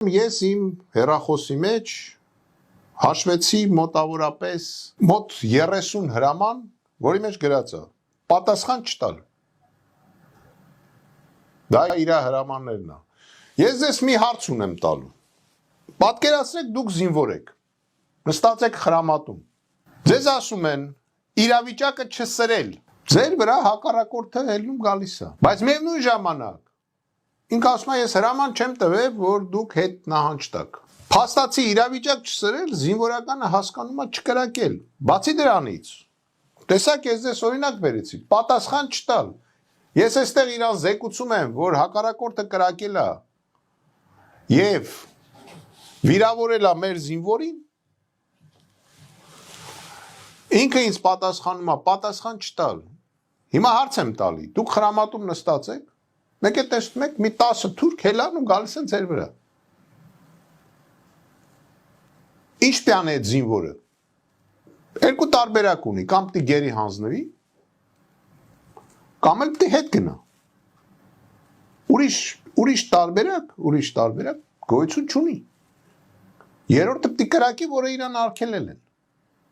Ես իմ հեռախոսի մեջ հաշվեցի մոտավորապես մոտ 30 հրաման, որի մեջ գրած է պատասխան չտալ։ Դա իր հրամաններն է։ Ես ձեզ մի հարց ունեմ տալու։ Պատկերացրեք դուք զինվոր եք, նստած եք խրամատում։ Ձեզ ասում են իրավիճակը չսրել, ձեր վրա հակառակորդը ելնում գալիս է, բայց միևնույն ժամանակ ինքը ասում է ես հրաման չեմ տվել, որ դուք հետ նահանջ տաք։ Փաստացի իրավիճակ չսրել, զինվորականը հասկանում է չկրակել։ Բացի դրանից, տեսակ ես ձեզ օրինակ բերեցի, պատասխան չտալ։ Ես այստեղ իրան զեկուցում եմ, որ հակառակորդը կրակել է եւ վիրավորել է մեր զինվորին։ Ինքը ինձ պատասխանում է, պատասխան չտալ։ Հիմա հարց եմ տալի, դուք խրամատում նստած եք, մեկ է տեսնում եք, մի 10 թուրք հելան ու գալիս են ձեր վրա։ Ինչ պյան է այդ զինվորը։ Երկու տարբերակ ունի, կամ պիտի գերի հանձնվի, կամ էլ պիտի հետ գնա։ Ուրիշ տարբերակ գոյություն չունի։ Երրորդը պիտի կրակի, որը իրան արգելել են։